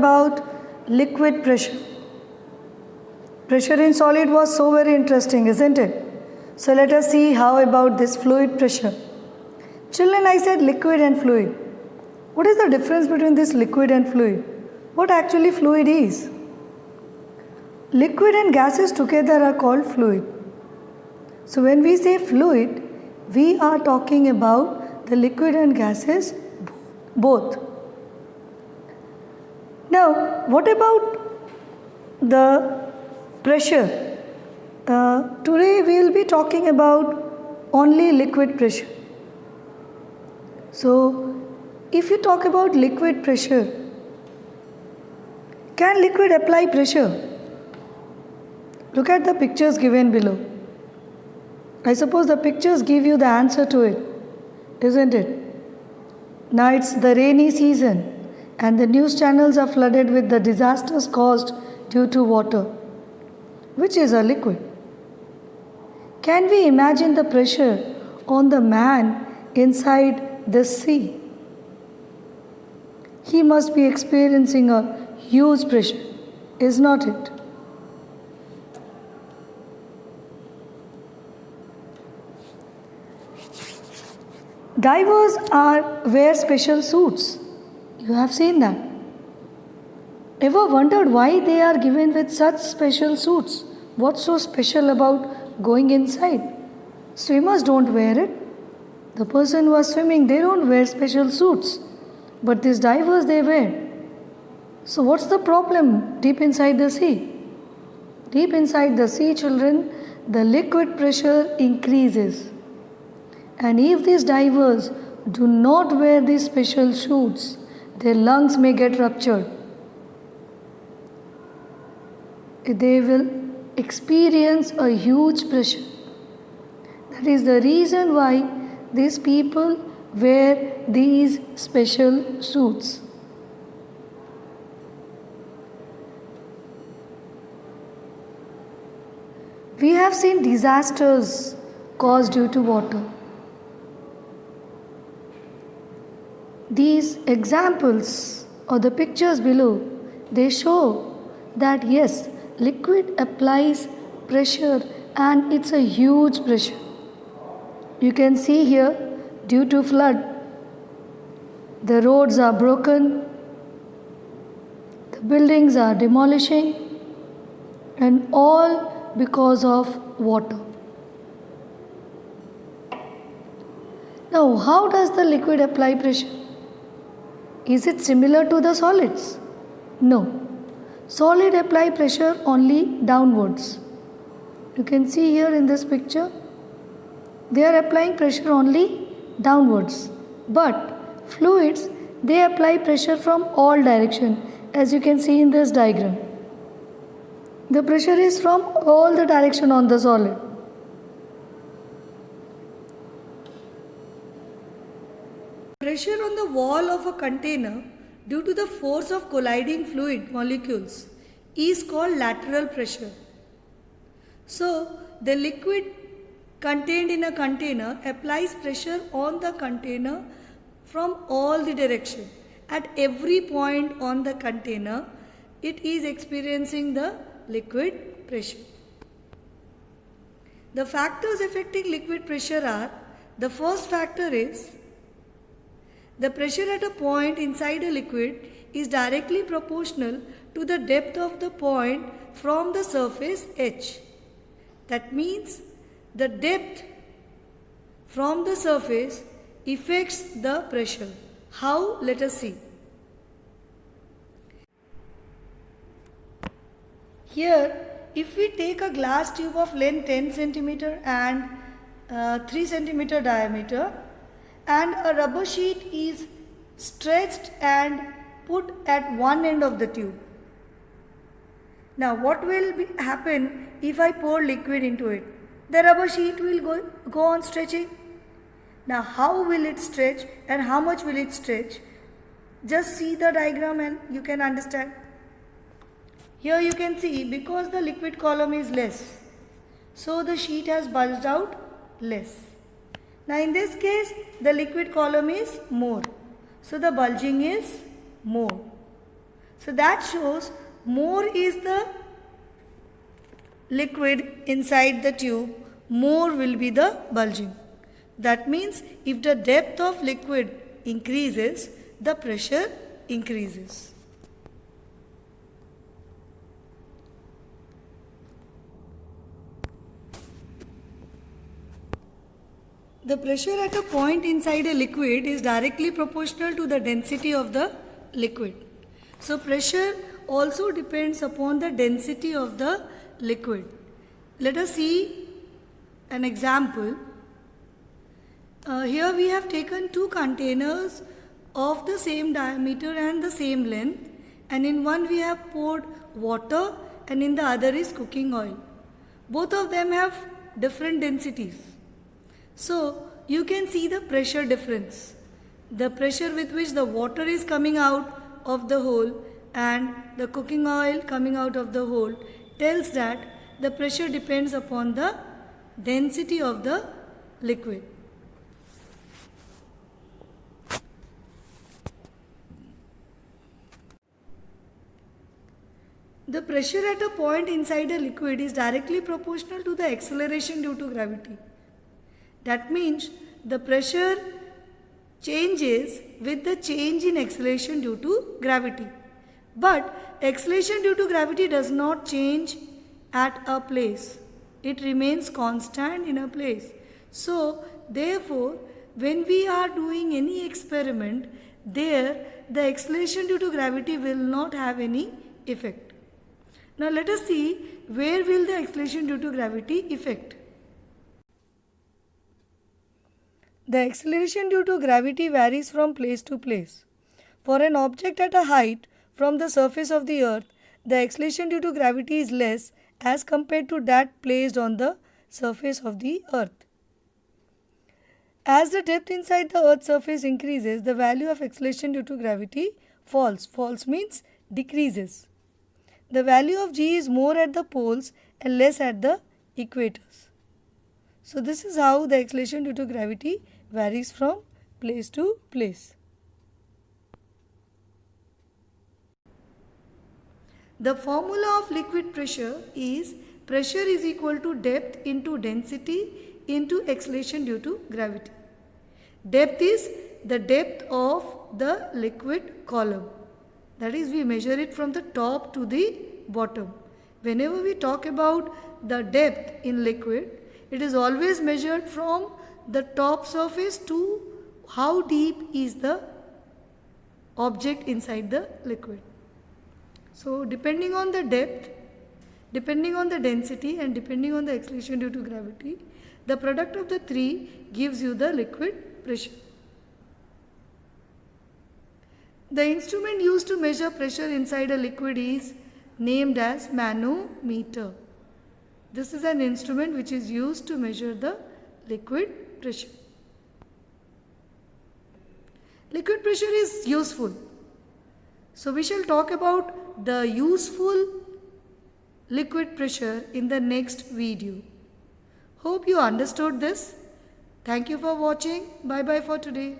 About liquid pressure. Pressure in solid was so very interesting, isn't it? So let us see how about this fluid pressure. Children, I said liquid and fluid. What is the difference between this liquid and fluid? What actually fluid is? Liquid and gases together are called fluid. So when we say fluid, we are talking about the liquid and gases both. Now, what about the pressure? Today we will be talking about only liquid pressure. So, if you talk about liquid pressure, can liquid apply pressure? Look at the pictures given below. I suppose the pictures give you the answer to it, isn't it? Now it's the rainy season and the news channels are flooded with the disasters caused due to water, which is a liquid. Can we imagine the pressure on the man inside the sea? He must be experiencing a huge pressure, is not it? Divers wear special suits. You have seen that. Ever wondered why they are given with such special suits? What's so special about going inside? Swimmers don't wear it. The person who is swimming, they don't wear special suits. But these divers, they wear. So what's the problem deep inside the sea? Deep inside the sea, children, the liquid pressure increases. And if these divers do not wear these special suits, their lungs may get ruptured. They will experience a huge pressure. That is the reason why these people wear these special suits. We have seen disasters caused due to water. These examples or the pictures below, they show that yes, liquid applies pressure and it's a huge pressure. You can see here, due to flood, the roads are broken, the buildings are demolishing, and all because of water. Now, how does the liquid apply pressure? Is it similar to the solids? No. Solid apply pressure only downwards. You can see here in this picture, they are applying pressure only downwards. But fluids, they apply pressure from all directions, as you can see in this diagram. The pressure is from all the direction on the solid. Pressure on the wall of a container due to the force of colliding fluid molecules is called lateral pressure. So, the liquid contained in a container applies pressure on the container from all the direction. At every point on the container, it is experiencing the liquid pressure. The factors affecting liquid pressure are, the first factor is the pressure at a point inside a liquid is directly proportional to the depth of the point from the surface H. That means the depth from the surface affects the pressure. How? Let us see. Here, if we take a glass tube of length 10 cm and 3 cm diameter, and a rubber sheet is stretched and put at one end of the tube. Now what will happen if I pour liquid into it? The rubber sheet will go on stretching. Now how will it stretch and how much will it stretch? Just see the diagram and you can understand. Here you can see, because the liquid column is less, so the sheet has bulged out less. Now in this case, the liquid column is more, so the bulging is more. So that shows more is the liquid inside the tube, more will be the bulging. That means if the depth of liquid increases, the pressure increases. The pressure at a point inside a liquid is directly proportional to the density of the liquid. So pressure also depends upon the density of the liquid. Let us see an example. Here we have taken two containers of the same diameter and the same length, and in one we have poured water and in the other is cooking oil. Both of them have different densities. So you can see the pressure difference. The pressure with which the water is coming out of the hole and the cooking oil coming out of the hole tells that the pressure depends upon the density of the liquid. The pressure at a point inside a liquid is directly proportional to the acceleration due to gravity. That means the pressure changes with the change in acceleration due to gravity. But acceleration due to gravity does not change at a place. It remains constant in a place. So, therefore, when we are doing any experiment, there the acceleration due to gravity will not have any effect. Now, let us see where will the acceleration due to gravity affect. The acceleration due to gravity varies from place to place. For an object at a height from the surface of the earth, the acceleration due to gravity is less as compared to that placed on the surface of the earth. As the depth inside the earth's surface increases, the value of acceleration due to gravity falls. Falls means decreases. The value of g is more at the poles and less at the equators. So this is how the acceleration due to gravity varies from place to place. The formula of liquid pressure is pressure is equal to depth into density into acceleration due to gravity. Depth is the depth of the liquid column. That is, we measure it from the top to the bottom. Whenever we talk about the depth in liquid, it is always measured from the top surface to how deep is the object inside the liquid. So, depending on the depth, depending on the density and depending on the acceleration due to gravity, the product of the three gives you the liquid pressure. The instrument used to measure pressure inside a liquid is named as manometer. This is an instrument which is used to measure the liquid pressure. Liquid pressure is useful. So we shall talk about the useful liquid pressure in the next video. Hope you understood this. Thank you for watching. Bye bye for today.